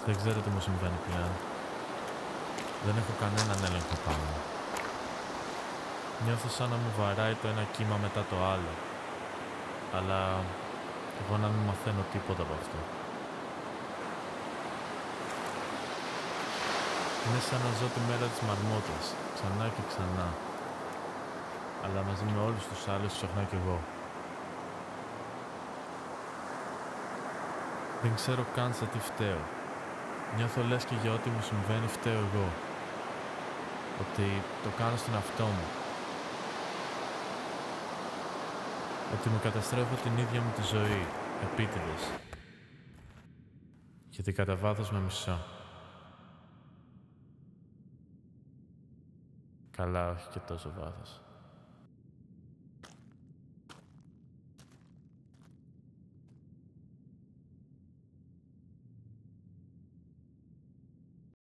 Δεν ξέρω τι μου συμβαίνει πλέον. Δεν έχω κανέναν έλεγχο πάνω. Νιώθω σαν να μου βαράει το ένα κύμα μετά το άλλο. Αλλά εγώ να μην μαθαίνω τίποτα από αυτό. Είναι σαν να ζω τη μέρα της μαρμότας, ξανά και ξανά. Αλλά μαζί με όλους τους άλλους ψαχνά κι εγώ. Δεν ξέρω καν σε τι φταίω. Νιώθω λες και για ό,τι μου συμβαίνει φταίω εγώ. Ότι το κάνω στον εαυτό μου. Ότι μου καταστρέφω την ίδια μου τη ζωή, επίτηδες. Γιατί κατά βάθος με μισώ. Καλά, όχι και τόσο βάθος.